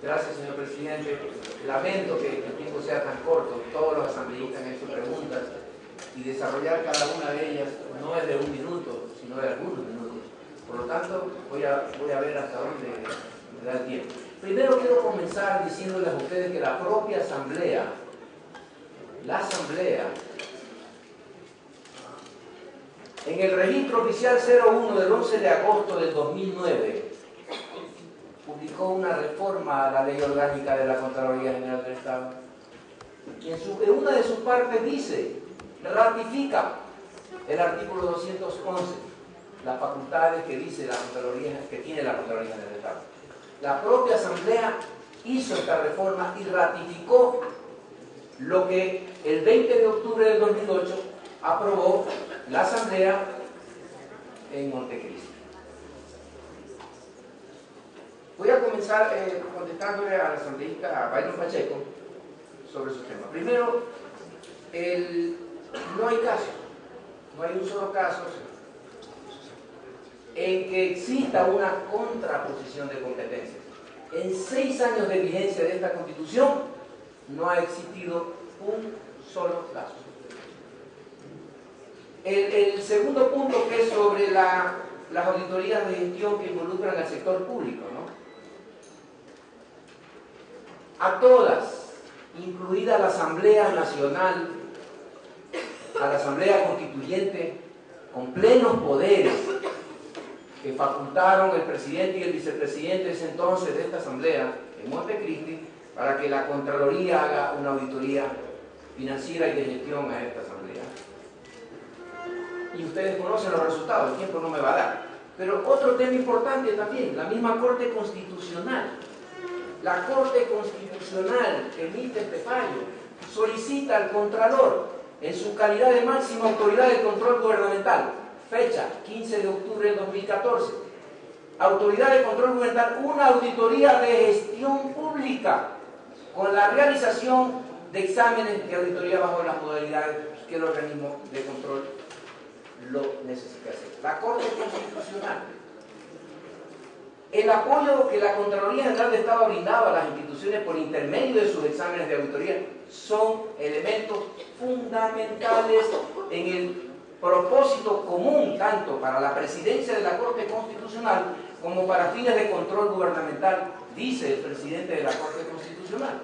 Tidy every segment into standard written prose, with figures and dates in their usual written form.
Gracias, señor presidente. Lamento que el tiempo sea tan corto. Todos los asambleístas han hecho preguntas y desarrollar cada una de ellas no es de un minuto, sino de algunos minutos. Por lo tanto, voy a ver hasta dónde me da el tiempo. Primero quiero comenzar diciéndoles a ustedes que la propia asamblea, en el registro oficial 01 del 11 de agosto del 2009, publicó una reforma a la Ley Orgánica de la Contraloría General del Estado. Y en una de sus partes dice, ratifica el artículo 211, las facultades que dice la Contraloría, que tiene la Contraloría General del Estado. La propia Asamblea hizo esta reforma y ratificó lo que el 20 de octubre del 2008 aprobó la Asamblea en Montecristi. Voy a comenzar contestándole al asambleísta a Byron Pacheco sobre su tema. Primero, no hay caso, no hay un solo caso en que exista una contraposición de competencias. En 6 años de vigencia de esta Constitución no ha existido un solo caso. El segundo punto, que es sobre las auditorías de gestión que involucran al sector público, ¿no? A todas, incluida la Asamblea Nacional, a la Asamblea Constituyente, con plenos poderes que facultaron el presidente y el vicepresidente de ese entonces de esta Asamblea, en Montecristi, para que la Contraloría haga una auditoría financiera y de gestión a esta Asamblea. Y ustedes conocen los resultados, el tiempo no me va a dar. Pero otro tema importante también, la misma Corte Constitucional. La Corte Constitucional que emite este fallo solicita al Contralor, en su calidad de máxima autoridad de control gubernamental, fecha 15 de octubre del 2014, autoridad de control gubernamental, una auditoría de gestión pública con la realización de exámenes de auditoría bajo las modalidades que el organismo de control lo necesita hacer. La Corte Constitucional. El apoyo que la Contraloría General del Estado ha brindado a las instituciones por intermedio de sus exámenes de auditoría son elementos fundamentales en el propósito común, tanto para la presidencia de la Corte Constitucional como para fines de control gubernamental, dice el presidente de la Corte Constitucional.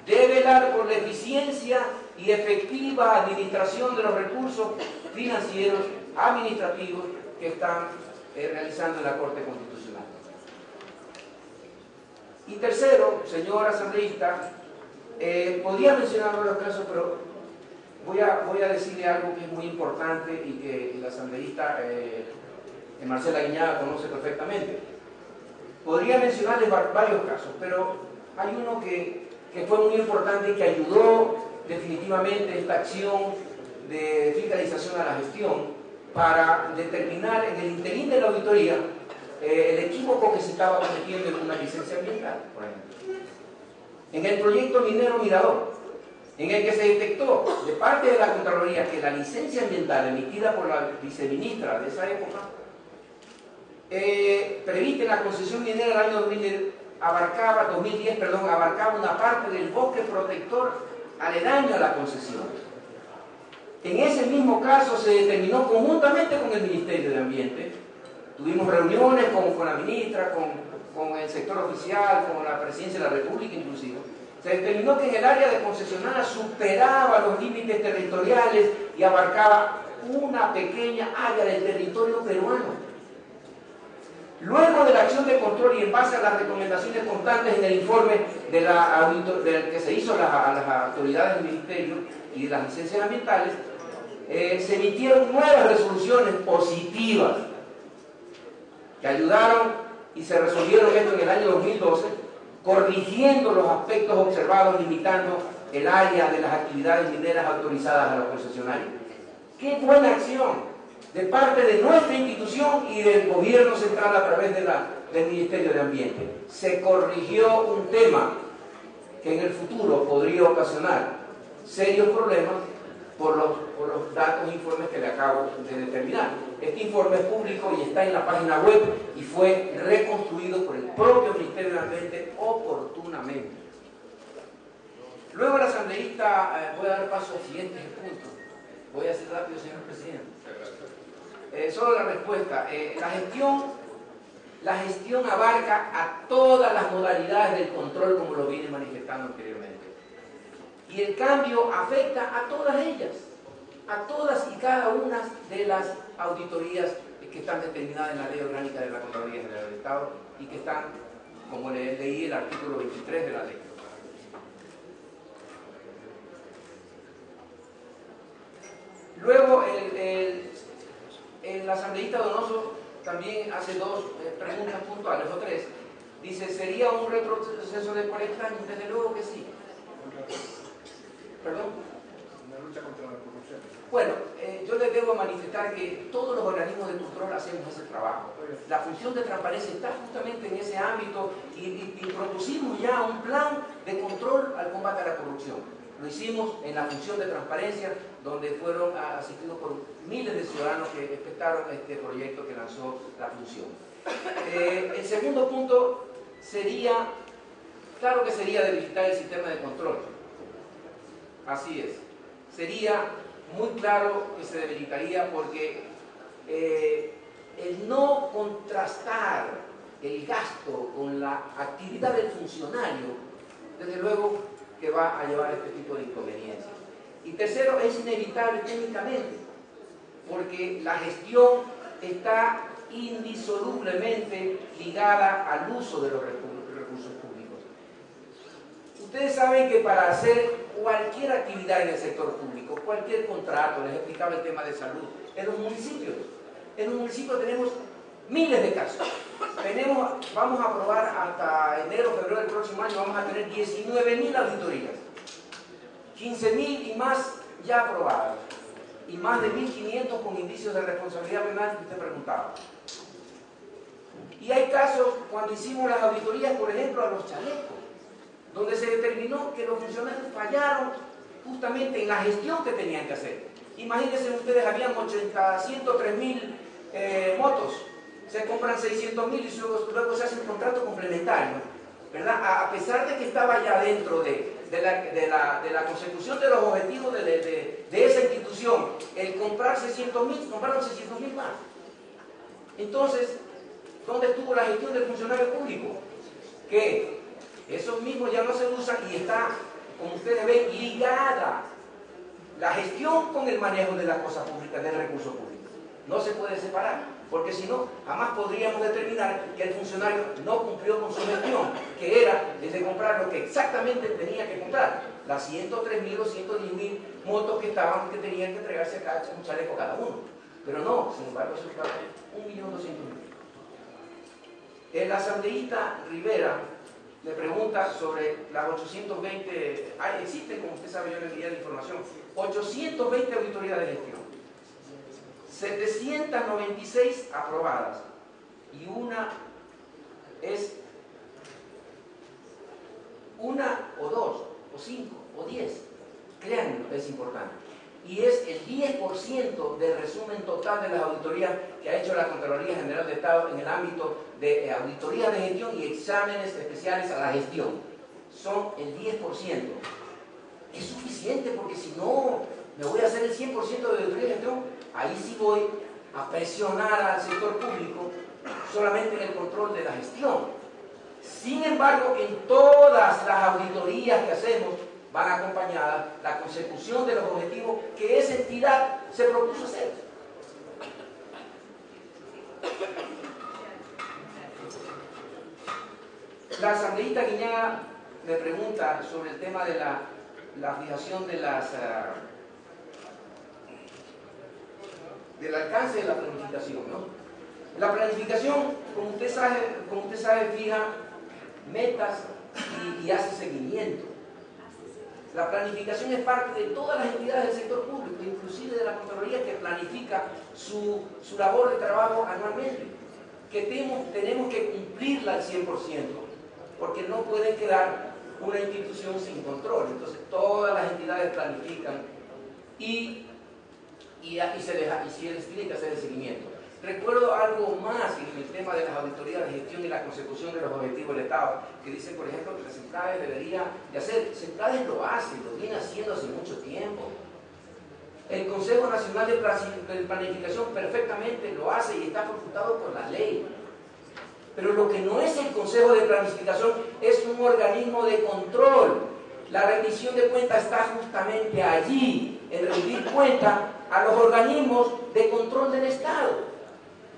Debe velar por la eficiencia y efectiva administración de los recursos financieros, administrativos que están realizando la Corte Constitucional. Y tercero, señor asambleísta, podría mencionar varios casos, pero voy a decirle algo que es muy importante y que el asambleísta Marcela Guiñaga conoce perfectamente. Podría mencionarles varios casos, pero hay uno que fue muy importante y que ayudó definitivamente esta acción de fiscalización a la gestión para determinar en el interín de la auditoría el equívoco que se estaba cometiendo en una licencia ambiental, por ejemplo. En el proyecto minero Mirador, en el que se detectó de parte de la Contraloría que la licencia ambiental emitida por la viceministra de esa época, prevista en la concesión minera del año 2010, abarcaba una parte del bosque protector aledaño a la concesión. En ese mismo caso se determinó conjuntamente con el Ministerio de Ambiente, tuvimos reuniones con la ministra, con el sector oficial, con la Presidencia de la República inclusive, se determinó que en el área de concesionada superaba los límites territoriales y abarcaba una pequeña área del territorio peruano. Luego de la acción de control y en base a las recomendaciones constantes en el informe que se hizo a las autoridades del Ministerio y de las licencias ambientales, se emitieron nuevas resoluciones positivas que ayudaron y se resolvieron esto en el año 2012, corrigiendo los aspectos observados, limitando el área de las actividades mineras autorizadas a los concesionarios. ¡Qué buena acción! De parte de nuestra institución y del gobierno central a través del Ministerio de Ambiente. Se corrigió un tema que en el futuro podría ocasionar serios problemas por los datos e informes que le acabo de determinar. Este informe es público y está en la página web y fue reconstruido por el propio Ministerio de Ambiente oportunamente. Luego el asambleísta, voy a dar paso al siguiente punto. Voy a ser rápido, señor presidente. Solo la respuesta. La gestión abarca a todas las modalidades del control, como lo vine manifestando anteriormente. Y el cambio afecta a todas ellas, a todas y cada una de las auditorías que están determinadas en la Ley Orgánica de la Contraloría General del Estado y que están, como leí, el artículo 23 de la ley. Luego, el asambleísta Donoso también hace dos preguntas puntuales, o tres. Dice, ¿sería un retroceso de 40 años? Desde luego que sí. ¿Perdón? Una lucha contra la corrupción. Bueno, yo les debo manifestar que todos los organismos de control hacemos ese trabajo. La función de transparencia está justamente en ese ámbito y propusimos ya un plan de control al combate a la corrupción. Lo hicimos en la función de transparencia, donde fueron asistidos por miles de ciudadanos que espectaron este proyecto que lanzó la función. El segundo punto sería, claro que sería debilitar el sistema de control. Así es. Sería muy claro que se debilitaría porque el no contrastar el gasto con la actividad del funcionario, desde luego que va a llevar a este tipo de inconveniencias. Y tercero, es inevitable técnicamente, porque la gestión está indisolublemente ligada al uso de los recursos públicos. Ustedes saben que para hacer cualquier actividad en el sector público, cualquier contrato, les explicaba el tema de salud, en los municipios tenemos miles de casos. Vamos a aprobar hasta enero, febrero del próximo año, vamos a tener 19.000 auditorías, 15.000 y más ya aprobadas, y más de 1.500 con indicios de responsabilidad penal que usted preguntaba. Y hay casos, cuando hicimos las auditorías, por ejemplo, a los chalecos, donde se determinó que los funcionarios fallaron justamente en la gestión que tenían que hacer. Imagínense ustedes, habían 103.000 motos, se compran 600.000 y luego se hace un contrato complementario, ¿verdad? A pesar de que estaba ya dentro de la consecución de los objetivos de esa institución, el comprar 600.000, compraron 600.000 más. Entonces, ¿dónde estuvo la gestión del funcionario público? Que esos mismos ya no se usan y está, como ustedes ven, ligada la gestión con el manejo de las cosas públicas, del recurso público. No se puede separar, porque si no, jamás podríamos determinar que el funcionario no cumplió con su gestión, que era el de comprar lo que exactamente tenía que comprar, las 103.000 o 110.000 motos que tenían que entregarse a cada un chaleco cada uno. Pero no, sin embargo, eso estaba 1.200.000. El asambleísta Rivera me pregunta sobre las 820, existen, como usted sabe, yo le envié la información, 820 auditorías de gestión, 796 aprobadas, y una o dos, o 5, o 10, créanme, es importante. Y es el 10% del resumen total de las auditorías que ha hecho la Contraloría General de Estado en el ámbito de auditorías de gestión y exámenes especiales a la gestión. Son el 10%. Es suficiente, porque si no me voy a hacer el 100% de auditoría de gestión, ahí sí voy a presionar al sector público solamente en el control de la gestión. Sin embargo, en todas las auditorías que hacemos van acompañadas la consecución de los objetivos que esa entidad se propuso hacer. La asambleísta Guiñaga me pregunta sobre el tema de la fijación de del alcance de la planificación, ¿no? La planificación, como usted sabe, fija metas y hace seguimiento. La planificación es parte de todas las entidades del sector público, inclusive de la Contraloría, que planifica su labor de trabajo anualmente, que tenemos que cumplirla al 100%, porque no puede quedar una institución sin control. Entonces todas las entidades planifican y si les tiene que hacer el seguimiento. Recuerdo algo más en el tema de las auditorías de gestión y la consecución de los objetivos del Estado, que dice, por ejemplo, que las CENPLADES debería de hacer. CENPLADES lo hace, lo viene haciendo hace mucho tiempo. El Consejo Nacional de Planificación perfectamente lo hace y está facultado por la ley. Pero lo que no es el Consejo de Planificación es un organismo de control. La rendición de cuentas está justamente allí, en rendir cuenta a los organismos de control del Estado.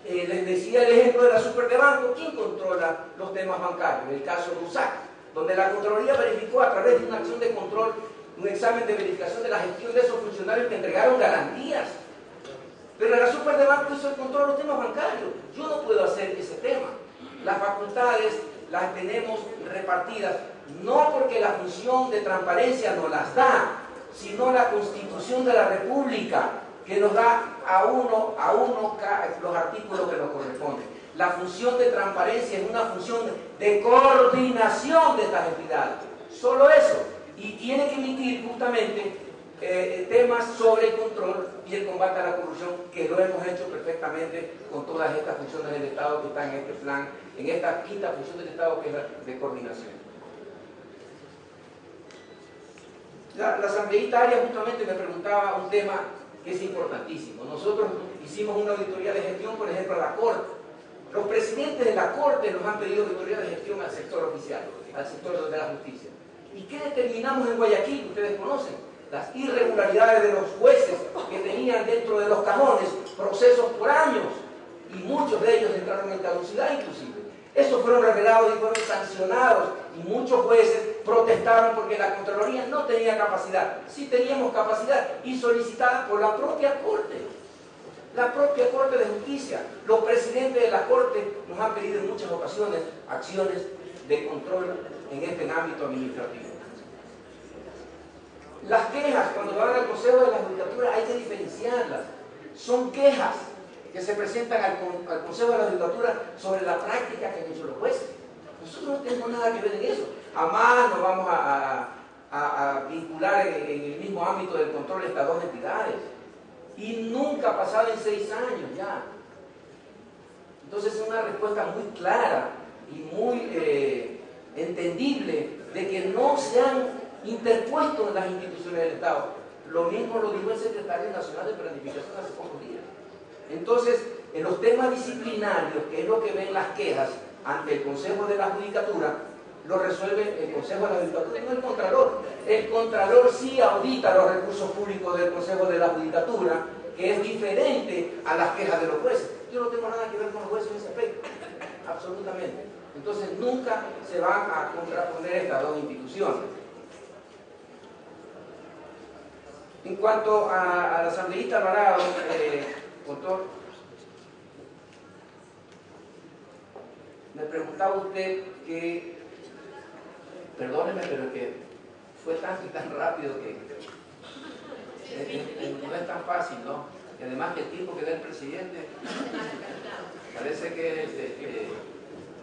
Les decía el ejemplo de la Super de Banco. ¿Quién controla los temas bancarios? El caso RUSAC, donde la Contraloría verificó a través de una acción de control, un examen de verificación de la gestión de esos funcionarios que entregaron garantías. Pero la Super de Banco hizo el control de los temas bancarios. Yo no puedo hacer ese tema. Las facultades las tenemos repartidas, no porque la función de transparencia nos las da, sino la Constitución de la República, que nos da a uno los artículos que nos corresponden. La función de transparencia es una función de coordinación de estas entidades. Solo eso. Y tiene que emitir justamente temas sobre el control y el combate a la corrupción, que lo hemos hecho perfectamente con todas estas funciones del Estado que están en este plan, en esta quinta función del Estado, que es la de coordinación. La asambleísta justamente me preguntaba un tema que es importantísimo. Nosotros hicimos una auditoría de gestión, por ejemplo, a la Corte. Los presidentes de la Corte nos han pedido auditoría de gestión al sector oficial, al sector de la justicia. ¿Y qué determinamos en Guayaquil? Ustedes conocen las irregularidades de los jueces que tenían dentro de los cajones procesos por años, y muchos de ellos entraron en caducidad inclusive. Esos fueron revelados y fueron sancionados, y muchos jueces protestaron porque la Contraloría no tenía capacidad. Sí teníamos capacidad, y solicitada por la propia Corte. La propia Corte de Justicia. Los presidentes de la Corte nos han pedido en muchas ocasiones acciones de control en este ámbito administrativo. Las quejas, cuando van al Consejo de la Judicatura, hay que diferenciarlas. Son quejas que se presentan al Consejo de la Judicatura sobre la práctica que han hecho los jueces. Nosotros no tenemos nada que ver en eso. Jamás nos vamos a vincular en el mismo ámbito del control de estas dos entidades. Y nunca ha pasado en 6 años ya. Entonces es una respuesta muy clara y muy entendible de que no se han interpuesto en las instituciones del Estado. Lo mismo lo dijo el Secretario Nacional de Planificación hace pocos días. Entonces, en los temas disciplinarios, que es lo que ven las quejas ante el Consejo de la Judicatura, lo resuelve el Consejo de la Judicatura y no el Contralor. El Contralor sí audita los recursos públicos del Consejo de la Judicatura, que es diferente a las quejas de los jueces. Yo no tengo nada que ver con los jueces en ese aspecto, absolutamente. Entonces nunca se van a contraponer estas dos instituciones. En cuanto al asambleísta Alvarado, doctor, me preguntaba usted que, perdóneme, pero que fue tan rápido que no es tan fácil, ¿no? Y además que el tiempo que da el presidente parece que es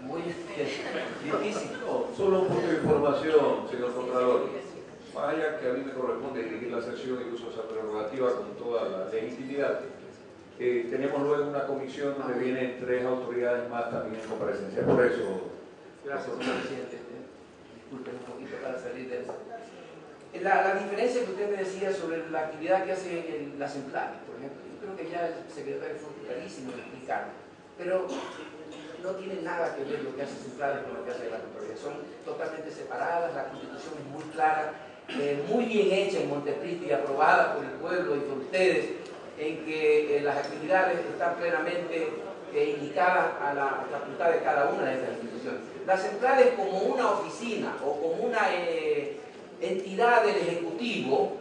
muy difícil. No, solo un punto de información, señor Contralor. Vaya que a mí me corresponde dirigir la sesión y uso esa prerrogativa con toda la legitimidad. Tenemos luego una comisión donde vienen 3 autoridades más también en comparecencia. Por eso. Gracias, señor presidente. Disculpen un poquito para salir de eso. La diferencia que usted me decía sobre la actividad que hace la CENPLADES, por ejemplo, yo creo que ya el secretario fue clarísimo en explicar, pero no tiene nada que ver lo que hace CENPLADES con lo que hace la Contraloría. Son totalmente separadas, la Constitución es muy clara, muy bien hecha en Montecristi y aprobada por el pueblo y por ustedes, en que las actividades están plenamente indicadas a la facultad de cada una de estas instituciones. La CENPLADES como una oficina o como una entidad del Ejecutivo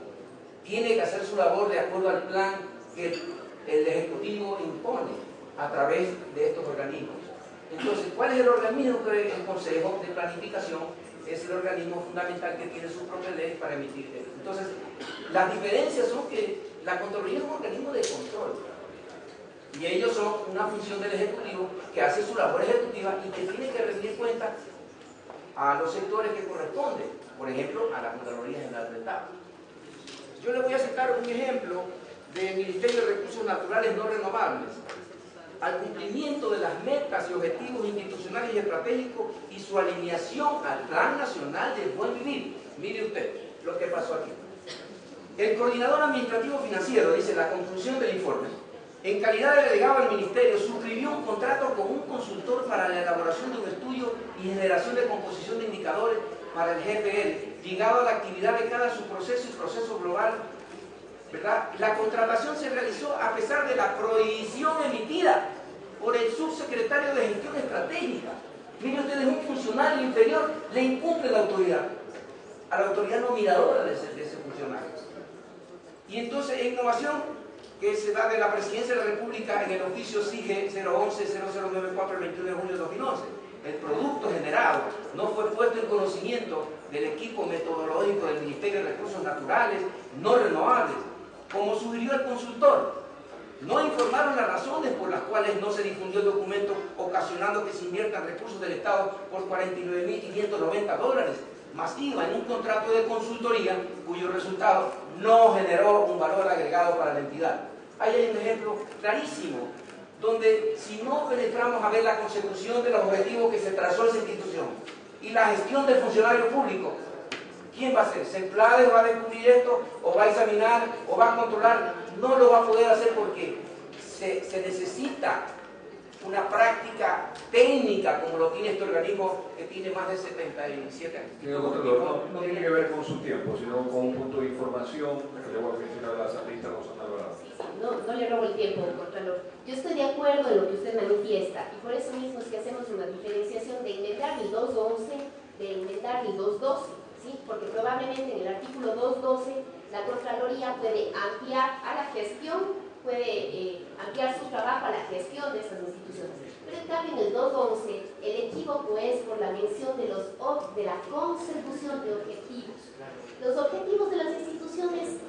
tiene que hacer su labor de acuerdo al plan que el Ejecutivo impone a través de estos organismos. Entonces, ¿cuál es el organismo? El Consejo de Planificación es el organismo fundamental que tiene sus propias leyes para emitir esto. Entonces, las diferencias son que la Contraloría es un organismo de control y ellos son una función del Ejecutivo que hace su labor ejecutiva y que tiene que rendir cuenta a los sectores que corresponden, por ejemplo, a la Contraloría General del Estado. Yo le voy a citar un ejemplo del Ministerio de Recursos Naturales No Renovables. Al cumplimiento de las metas y objetivos institucionales y estratégicos y su alineación al Plan Nacional del Buen Vivir. Mire usted lo que pasó aquí. El coordinador administrativo financiero, dice la conclusión del informe, en calidad de delegado del Ministerio, suscribió un contrato con un consultor para la elaboración de un estudio y generación de composición de indicadores para el GPL, ligado a la actividad de cada subproceso y proceso global, ¿verdad? La contratación se realizó a pesar de la prohibición emitida por el subsecretario de Gestión Estratégica. Miren ustedes, un funcionario inferior le incumple la autoridad, a la autoridad nominadora de ese funcionario. Y entonces, en innovación que se da de la Presidencia de la República en el oficio SIGE 011-0094 el 21 de junio de 2011, el producto generado no fue puesto en conocimiento del equipo metodológico del Ministerio de Recursos Naturales No Renovables, como sugirió el consultor. No informaron las razones por las cuales no se difundió el documento, ocasionando que se inviertan recursos del Estado por $49.590 masiva en un contrato de consultoría cuyo resultado no generó un valor agregado para la entidad. Ahí hay un ejemplo clarísimo, donde si no penetramos a ver la consecución de los objetivos que se trazó esa institución y la gestión del funcionario público, ¿quién va a hacer? ¿Semplades va a descubrir esto? ¿O va a examinar? ¿O va a controlar? No lo va a poder hacer porque se necesita una práctica técnica como lo tiene este organismo que tiene más de 77 años. Señor Contralor, no tiene que ver con su tiempo, sino con un punto de información que le voy a mencionar a la asambleísta Rosana Alvarado. No le robo el tiempo, Contralor. Yo estoy de acuerdo en lo que usted manifiesta y por eso mismo es que hacemos una diferenciación de enmendar el 211 de enmendar el 212, ¿sí? Porque probablemente en el artículo 212 la Contraloría puede ampliar a la gestión, puede ampliar su trabajo a la gestión de estas instituciones. Pero en cambio en el 211 el equívoco es por la mención de la consecución de objetivos. Los objetivos de las instituciones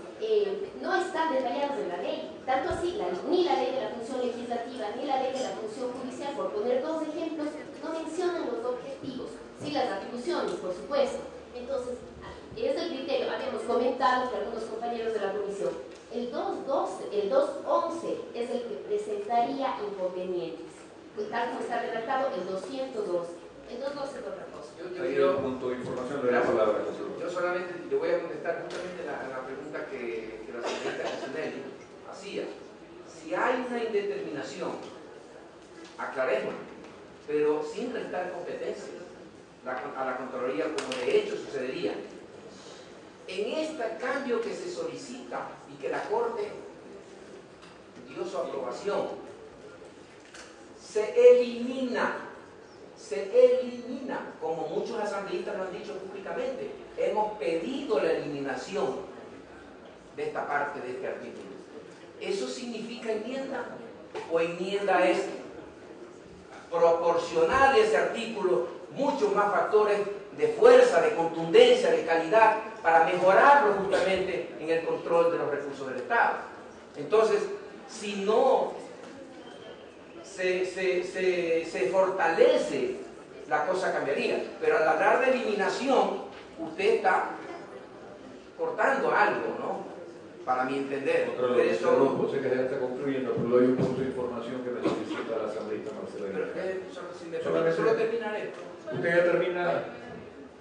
no están detallados en la ley, tanto así ni la ley de la función legislativa ni la ley de la función judicial, por poner dos ejemplos, no mencionan los objetivos, sí las atribuciones, por supuesto. Entonces, es el criterio, habíamos comentado que algunos compañeros de la comisión, el 211 es el que presentaría inconvenientes, tal como está redactado el 212. El 212 es otra cosa. Ahí hay un punto de información de la palabra. Yo solamente le voy a contestar justamente la pregunta que la señorita Casinelli hacía. Si hay una indeterminación, aclaremos, pero sin restar competencias a la Contraloría, como de hecho sucedería. En este cambio que se solicita y que la Corte dio su aprobación, se elimina, como muchos asambleístas lo han dicho públicamente, hemos pedido la eliminación de esta parte de este artículo. ¿Eso significa enmienda? ¿O enmienda es proporcional a ese artículo muchos más factores de fuerza, de contundencia, de calidad, para mejorarlo justamente en el control de los recursos del Estado? Entonces, si no se fortalece, la cosa cambiaría. Pero al hablar de eliminación, usted está cortando algo, ¿no? Para mi entender. Sé que ya está concluyendo, pero hay un punto de información que me solicita la asambleísta Marcela. Pero solo terminaré. Usted ya termina.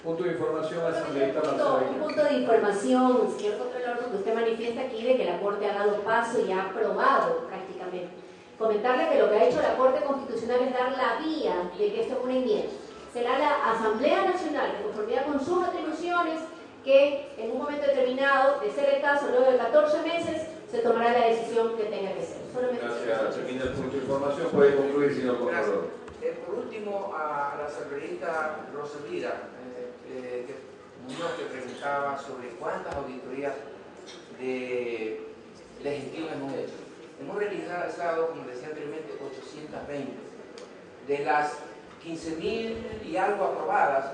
Punto de información, asambleísta Marcela. Un punto de información, señor Contralor, donde usted manifiesta aquí de que la Corte ha dado paso y ha aprobado prácticamente. Comentarle que lo que ha hecho la Corte Constitucional es dar la vía de que esto es una enmienda. Será la Asamblea Nacional, de conformidad con sus atribuciones, que en un momento determinado, de ser el caso, luego de 14 meses, se tomará la decisión que tenga que ser. Gracias. Termina el punto de información. Puede concluir, señor Contralor. Por último, a la asambleísta Rosalira, que preguntaba sobre cuántas auditorías de gestión hemos hecho. Hemos realizado, como decía anteriormente, 820. De las 15.000 y algo aprobadas,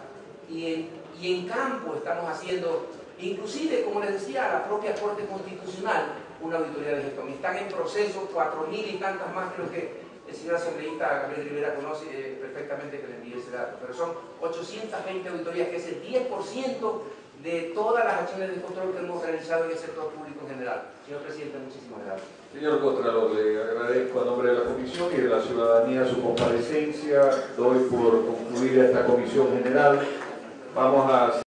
y en campo estamos haciendo, inclusive, como les decía, a la propia Corte Constitucional, una auditoría de gestión. Están en proceso 4.000 y tantas más, creo que el señor asambleísta Gabriel Rivera conoce perfectamente, que le envíe ese dato, pero son 820 auditorías, que es el 10% de todas las acciones de control que hemos realizado en el sector público en general. Señor Presidente, muchísimas gracias. Señor Contralor, le agradezco a nombre de la Comisión y de la ciudadanía su comparecencia. Doy por concluida esta Comisión General. Vamos a